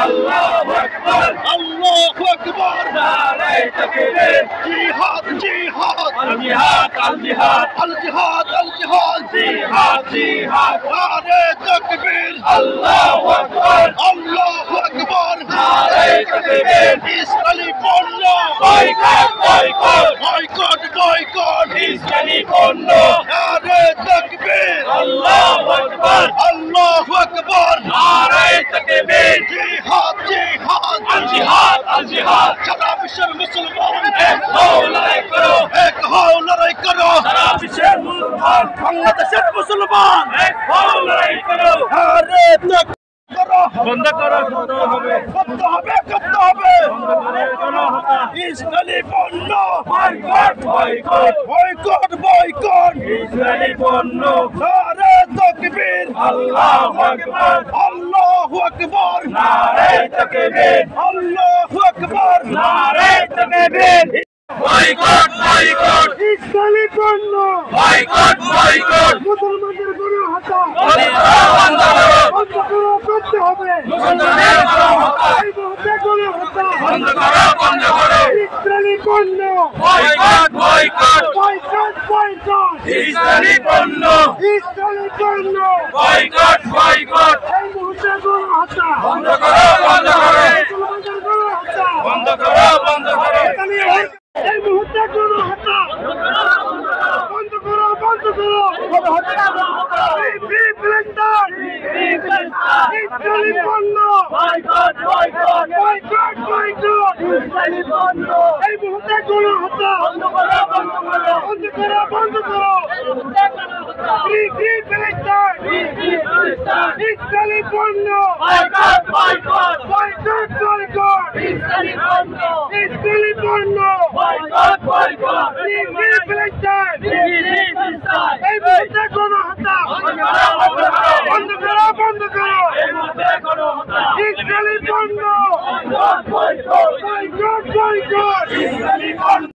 আল্লাহু আকবার আল্লাহু আকবার নারে তাকবীর জিহাদ জিহাদ আল জিহাদ আল জিহাদ আল জিহাদ আল জিহাদ জিহাদ জিহাদ নারে তাকবীর আল্লাহু আকবার আল্লাহু আকবার নারে তাকবীর ইসরায়েলি পণ্য boycott boycott boycott boycott Israeli পণ্য নারে তাকবীর আল্লাহু আকবার আল্লাহু আকবার নারে তাকবীর জিহাদ জিহাদ আল জিহাদ আল জিহাদ সারা বিশ্বের মুসলমান এক হও লড়াই করো এক হও লড়াই করো সারা বিশ্বের মুসলমান বাংলাদেশের মুসলমান এক হও লড়াই করো নারে তাকবীর করো বন্ধ করো করতে হবে করতে হবে করতে হবে ইসরায়েলি পণ্য boycott boycott boycott boycott Israeli পণ্য নারে তাকবীর আল্লাহু আকবার আল্লাহু আকবার নারে তাকবীর আল্লাহু আকবার নারে তাকবীর বয়কট বয়কট ইসরায়েলি পণ্য বয়কট বয়কট মুসলমানদের গরু হত্যা বন্ধ করো বন্ধ করো করতে হবে মুসলমানদের গরু হত্যা এই মুহূর্তে গরু হত্যা বন্ধ করো বন্ধ করো ইসরায়েলি পণ্য boycott boycott boycott boycott Israeli পণ্য ইসরায়েলি পণ্য বয়কট বয়কট এই মুহূর্তে গরু হত্যা বন্ধ করো বন্ধ করো মুসলমানদের গরু হত্যা বন্ধ করো বন্ধ করো এই মুহূর্তে গরু হত্যা বন্ধ করো বন্ধ করো ফ্রি প্লেস্টার ইসরায়েলি পণ্য boycott boycott boycott boycott Israeli পণ্য এই মুহূর্তে গরু হত্যা বন্ধ করো বন্ধ করো বন্ধ করো বন্ধ করো ফ্রি প্লেস্টার ইসরায়েলি পণ্য boycott boycott boycott boycott Israeli পণ্য ইসরায়েলি পণ্য বয়কট বয়কট ফ্রি প্লেস্টার ইসরায়েল এই মুহূর্তে গরু হত্যা বন্ধ করো বন্ধ করো এই মুহূর্তে গরু হত্যা ইসরায়েলি পণ্য boycott boycott boycott boycott Israeli পণ্য